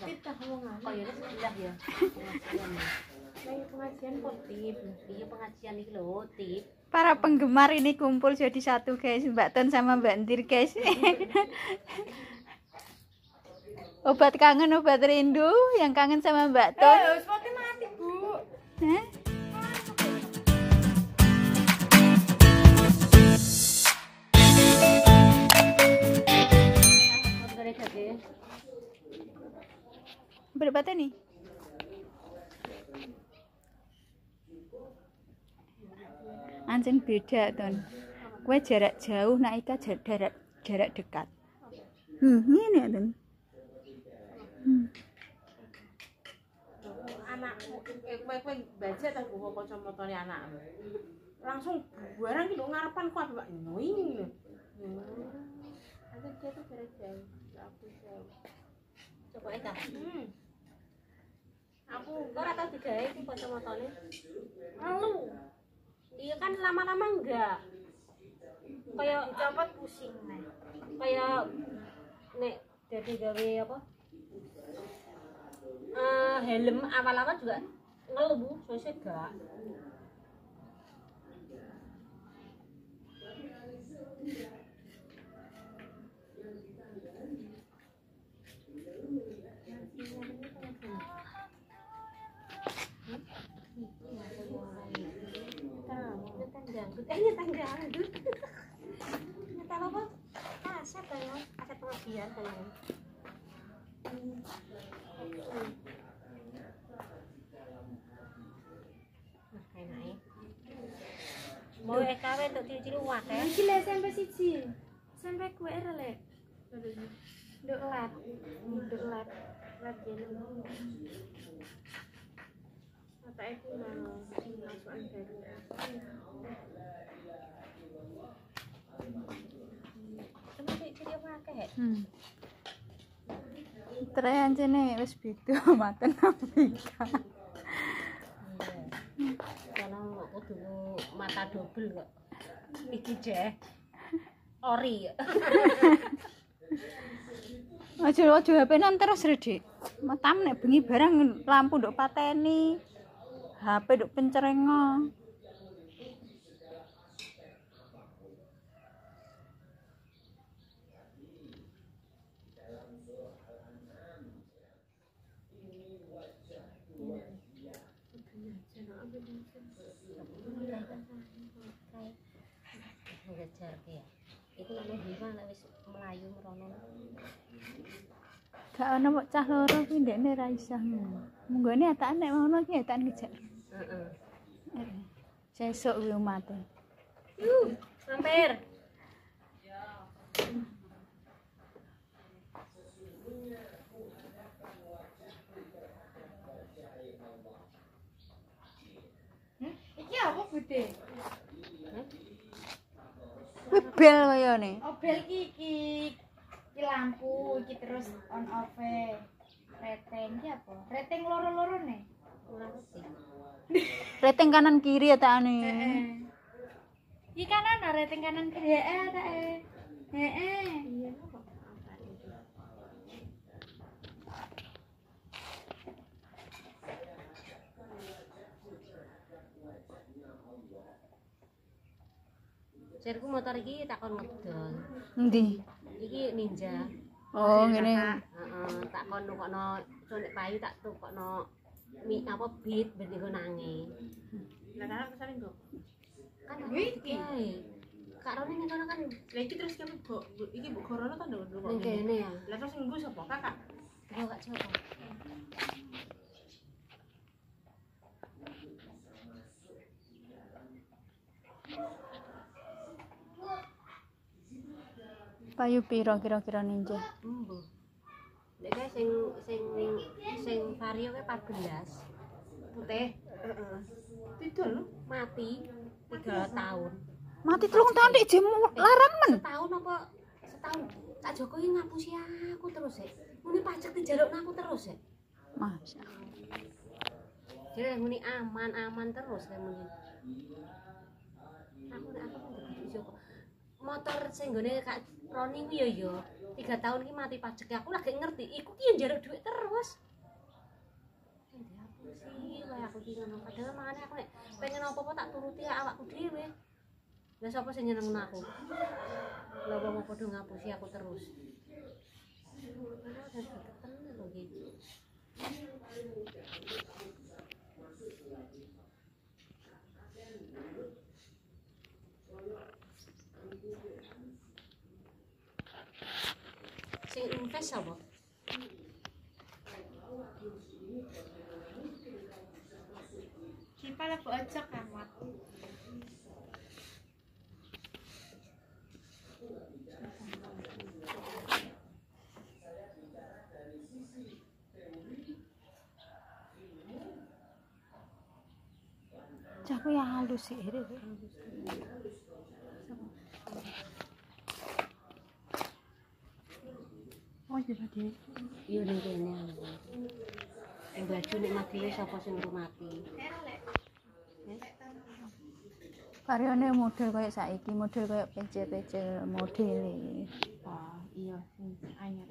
Kita ngomongan. Oh ya sudah ya. Pengajian kok tip. Iya pengajian iki lho, tip. Para penggemar ini kumpul jadi satu guys, Mbak Ton sama Mbak Entir guys. Obat kangen, obat rindu, yang kangen sama Mbak Ton. Spotnya mati, Bu. Hah? Berapa nih? Anjing beda Ton. Kue jarak jauh, nak Ika jarak dekat. Ini Ton. Anakmu, kowe baca ta buku kacamatane anakmu. Langsung barang ki lho ngarepan ku Mbak Nyuing lho. Ada dia tuh jarak jauh. Aku jauh. Coba Eka. Aku Ora tau digawe iki kacamatane. Malu. Iya kan lama-lama enggak. Kayak dicopot pusing nih. kayak nek dadi gawe apa? Helm awal-awal juga ngeluh Bu, sosok gak. Nyetan dangdut. Nyetan apa? Kaset kayak kaset pengajian kayak. Nah, kayak naik. Mau EKW untuk cilik-cilik wae. Iki le SMP 1. SMP kuwi era le. Nduk lat. Lat jene. Apa itu masukan dari Cuma cilik-cilik wae. Terayan cene wis beda maten Afrika. Karena kudu mata double kok. Iki jeh. Ori. Aja HP-nan terus Redik. Matam nek bengi barang lampu nduk pateni. HP nduk pencerengo. Ngejar ya. Iku nek Hiva nek wis mlayu merono. Gak ono kok cah loro kuwi ndekne ra isah. Munggone atakan nek ngono ki atakan ngejak. Heeh. Sesuk kuwi umate. Hampir. iki apa gede? Kuwi bel kayane. Oh bel iki lampu iki terus on off e. Reteng iki apa? Reteng loro-loro nih. Ora ngerti. Rating kanan kiri atakane. Iki kanan reteng kanan kiri atake. Iya kok. Jarku motor iki takon ngedol. Endi? Iki Ninja. Oh, ngene. Heeh, tak kon nukokno sonek payu tak tukokno apa beat ben iku nangi. Lah kan kesane kok. Kan Iki. Karone ning kono kan Lah iki terus kami iki mbok gorono ta nduk kok. ning kene ya. Lah terus nggo sapa kakak? Kok gak coba. Payu piro kira-kira Ninja? Embuh. Nek kae sing vario ke 14. Putih. Heeh. Tidul lho. Mati 3 tahun. Mati 3 tahun dik jemu larang men. Setahun apa? Setahun. Kak Joko iki ngapusi aku terus ya. Muni pajak dijalukna aku terus ya. Masya. Jadi muni aman terus kayak muni. Aku nek aku kan Joko. Motor sing nggone Kak Roni ku yo 3 tahun ki mati pajak aku lagi ngerti iku ki njaluk duit terus. Aku sih kayak aku ki ngono. Padahal makane aku nek pengen apa-apa tak turuti awakku dhewe. Lah sapa sing nyenengno aku? Lah wong padha ngapusi aku terus. Padahal udah ketemu lho gitu. Sing invest apa? Kita lebu aja kamat. Cah ku ya halus sih. Oh iya tadi. Iya ning kene. Yang baju nek mati sapa sing ngrumati? Karyane model kayak saiki, model kayak PC model. Oh iya sing anyar.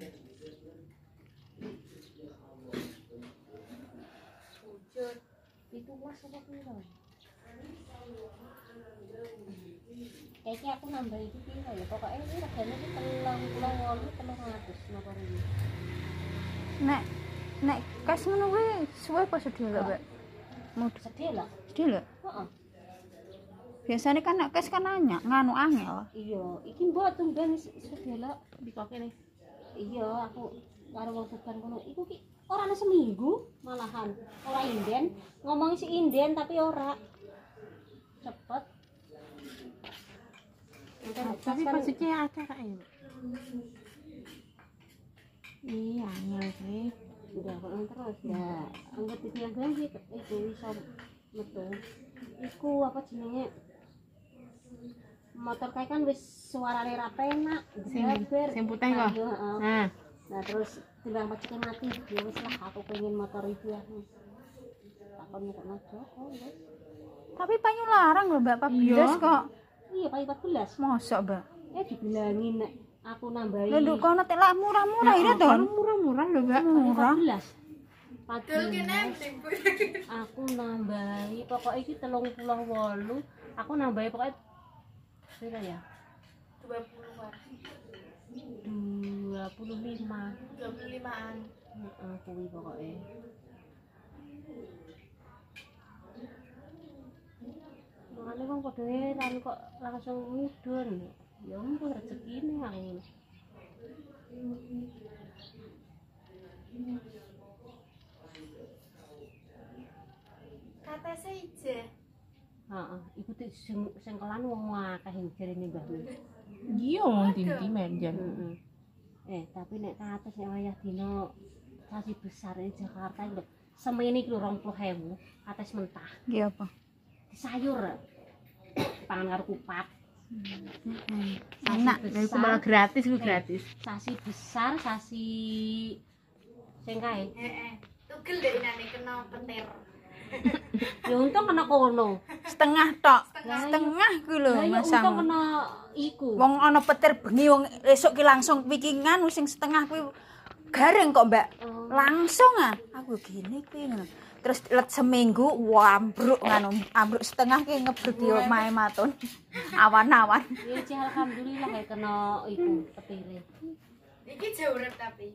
Wujud itu mas apa piro? Kayaknya aku nambah itu piro ya. Pokoknya ini regane iki 300 napa ribu. Nek kas ngono kuwi suwe apa sedih lho, Mbak? Model Sedih lah. sedih lho. Heeh. Biasanya kan nek kas kan nanya nganu angel. Iya, iki mbok tumben sedih lah. Di kok kene. Iya, aku karo wong seban kono iku ki ora ana seminggu malahan. Ora inden, ngomong si inden tapi ora cepet. Tapi pajaknya akeh kae. Iya, anyar sih. Udah kok terus ya. Anggap itu yang ganti itu iso metu. Iku apa jenenge? Motor kae kan wis suarane ra penak, Sing putih kok. Nah, Nah terus timbang pajaknya mati, ya wis lah aku pengen motor itu ya. Takon kok najo, oh wis. Tapi payu larang lho, Mbak, 14 kok. Iya, payu 14. Mosok, Mbak. Dibilangin nek aku nambahi. Lho nduk kono tek lak murah-murah ini to. murah-murah lho, Mbak. Murah. 14. Aku nambahi pokoknya iki 38. Aku nambahi pokoknya berapa ya? 20-an. 25. 25-an. Heeh, kuwi pokoknya. Makanya bang pada heran kok langsung mudun. Ya ampun rezekine aku. Kata saja. Heeh, iku sing kelan wong akeh jarene Mbah. Iya, wong dinti menjan. Tapi nek kates nek wayah dina sasi besar ning Jakarta iki lho. Semene iki lho 20.000 kates mentah. Nggih apa? Di sayur. Pangan karo kupat. Enak, Iku malah gratis, iku gratis. Sasi besar, sasi sing kae. Tugel dek nane kena petir. Ya untung kena kono. Setengah tok. Setengah ku lho Lah ya untung masang. kena iku. Wong ana petir bengi wong esuk ki langsung wikingan sing setengah kuwi garing kok, Mbak. Langsung aku gini kuwi ngono. Terus let seminggu ambruk ngono, ambruk setengah ki ngebruk di omahe maton. Awan-awan. Ya Ci, alhamdulillah ya kena iku petire. Iki jauh urip tapi.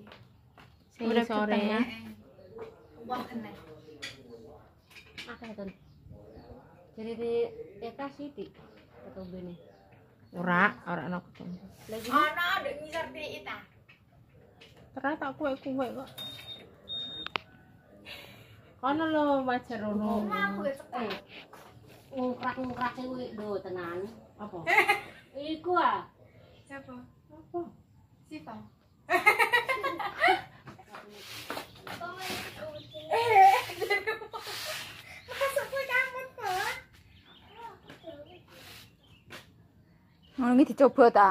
Urip Sore. setengah. Wah kena. Akeh ten. Jadi di eta sithik ketombene. Ora ana ketemu. Lagi Ana ndek ngisor di ita. Ternyata kue-kue kok. Kono lho wajar ono. ngungkrak-ngungkrake kuwi lho tenan. Apa? Iku Siapa? Apa? Siapa? Ngono iki dicoba ta.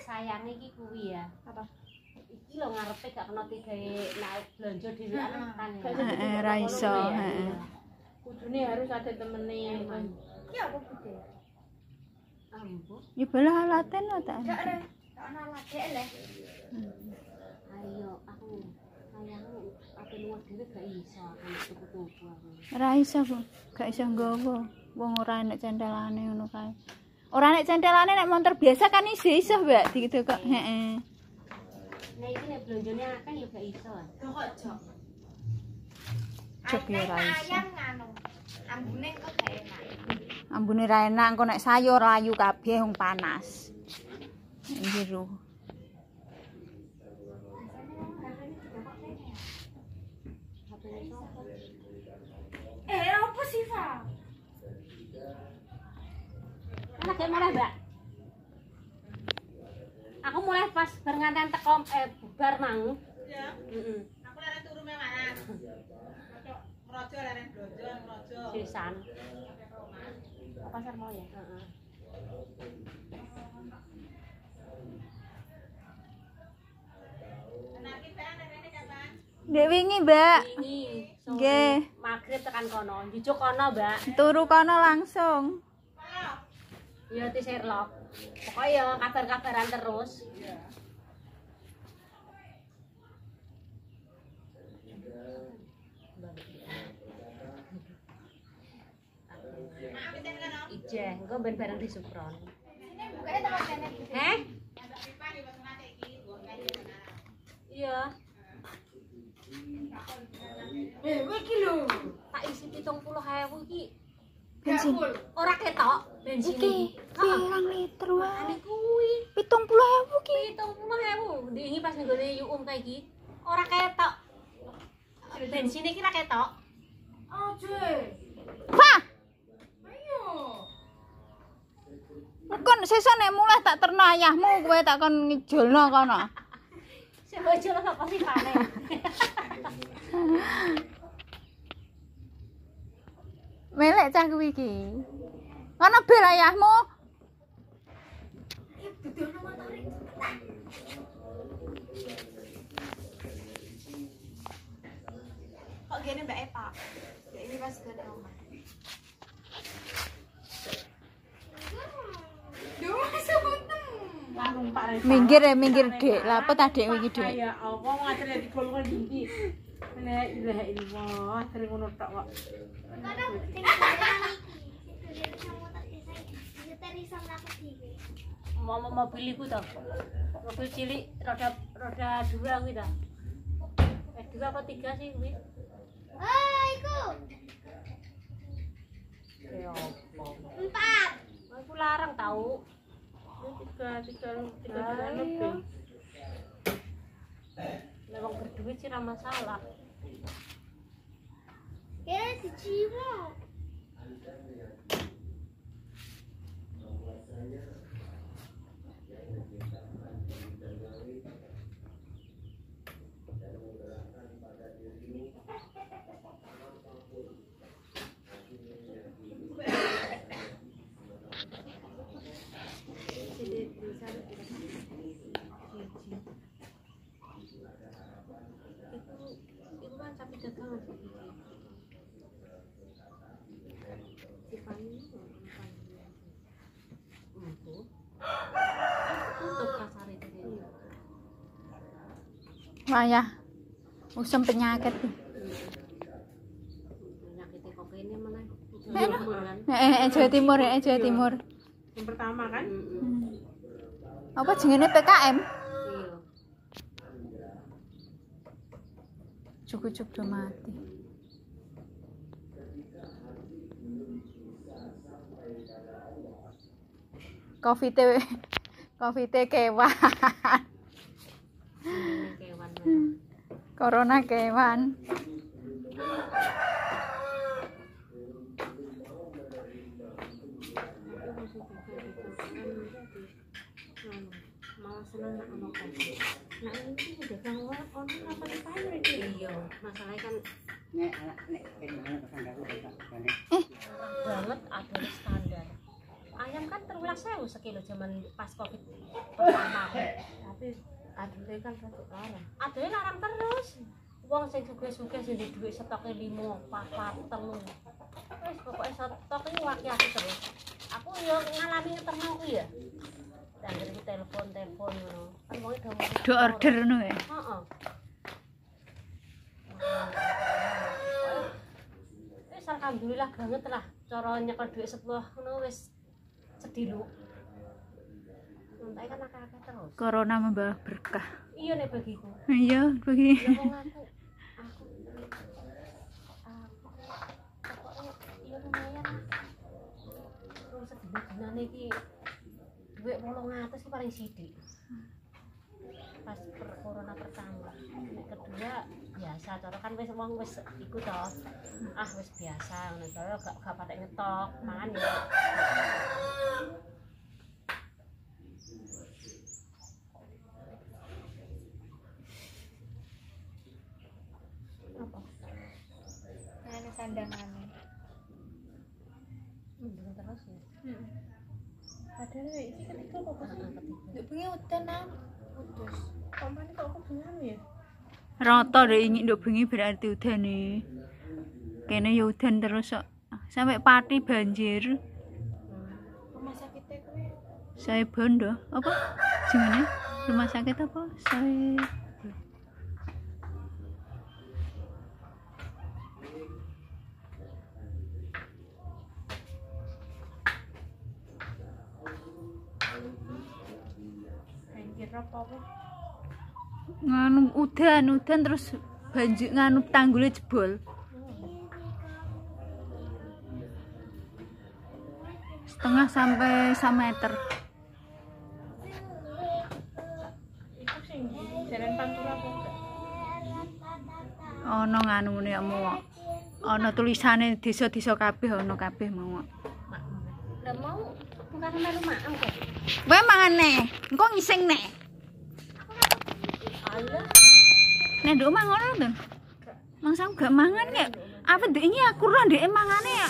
Sayang iki kuwi ya. Apa? Iki lho ngarepe gak kena digawe naik belanja dhewean kan. Ra iso, Kudune harus ada temene. Ki apa kudu? Ambo. Ya bala alaten ta. Enggak re. Ayo aku sayangku apa luwih dhewe gak iso aku tuku-tuku aku. Ora iso, Bu. Gak iso nggawa. Wong ora enek centelane ngono kae. Ora enek centelane nek montor biasa kan iso, Mbak, gitu kok. Heeh. Nah iki nek blonjone akeh ya gak iso. Kok jok. Jok ya ora iso. Ayam nganu. Ambune kok gak enak. Ambune ra enak engko nek sayur layu kabeh wong panas. Jero. Apa sih, Pak? Lagi mulai, Mbak. Aku mulai pas berengantan teko bubar mau. Ya. Heeh. Aku leren turu mewanan. Merojo leren blojo, merojo. Sisan. Pasar mau ya? Heeh. Enake peran rene kapan? Dek wingi, Mbak. Ini Nggih. Maghrib tekan kono, jujuk kono, Mbak. Turu kono langsung. Ya di Sherlock. Pokoknya kabar-kabaran terus. Ije, engko ben bareng di Supron. Heh? Iya. Kowe iki lho. Tak isi 70.000 iki. Bensin. Ora ketok bensin Iki iki. Heeh. pirang liter wae. Ane kuwi 70.000 ki. 70.000. Dingi pas nggone yuum kae iki. Ora ketok. Bensin iki ora ketok. Ojo. Wah, Ayo. kon sesuk nek mulai tak terno ayahmu kowe tak kon ngijolno kono. Sing bojo lho sapa sih pane. Melek cah kuwi iki. Kono bil ayahmu. Kok gini Mbak Eva? Ya ini pas gede omah. Duh, sebutem. Langsung Pak Reza. Minggir ya, minggir, Dek. Lah apa ta Dek iki, Dek? Ya Allah, ngatur ya digolong dindi. La ilaha illallah, sering ngono tok kok. Mau mobil iku to. Mobil cilik roda 2 kuwi to. 2 apa 3 sih kuwi? Ya apa? 4. Aku larang tahu. Tiga bulan lebih. Memang berduit sih ra masalah. Itu kan sapi dagangan sih. Tutup pasar itu. Wayah. Usum penyakit. Penyakitnya kok ini mana? Jawa Timur, Jawa Timur. Yang pertama kan? Apa jenenge PKM? Iya. Cukup do mati. Covid kewan. Kewan. Corona kewan. Mau seneng nak ono kan. Nah ini udah gangguan ono apa dipayu iki? Iya, masalahnya kan Nek gimana tetanggaku banget ada standar. Ayam kan 13.000 sekilo zaman pas Covid pertama. Tapi adune kan satu arah. Adune larang terus. Wong sing sugih-sugih sing duwe dhuwit stoke 5, 4, 3. Wis pokoke stok iki waki aku terus. Aku yo ngalami ngeterno kuwi ya. Anggere iki telepon ngono. Kan wong Do order ngono ya. Heeh. Wis alhamdulillah banget lah cara nyekel dhuwit 10 ngono wis sedih lu. Entek kan akeh-akeh terus. Corona membawa berkah. Iya nek bagiku. Iya, bagi. Ya wong aku pokoknya iya lumayan lah. Terus sedina iki dhuwit 800 iki paling sithik. Pas corona pertama. Nek kedua biasa cara kan wis wong wis iku to. Wis biasa ngono to gak patek ngetok, mangan ya. Apa? Ana sandangane. Terus ya. Padahal iki ketika kok Ketiga. ndek bengi udan nang putus. Pamane kok aku bingung ya. Rata deh ini nduk bengi berarti udane. Kene ya udan terus kok. Sampai Pati banjir. Rumah sakitnya kuwi Saya Bondo apa? Jenenge? Rumah sakit apa? Saya banjir apa apa? nganu udan terus banjir nganu tanggulnya jebol. Setengah sampai 1 meter. Iku sing jalan Pantura apa enggak? Ana nganu ngene ya mau. Ana tulisane desa-desa kabeh ana kabeh mau. Lah mau bukan melu maem kok. Kowe mangane, engko ngising nek. Alah, Nek nduk mangono to. Mangsang gak mangan ya. Apa ndek iki aku ora ndek mangane ya.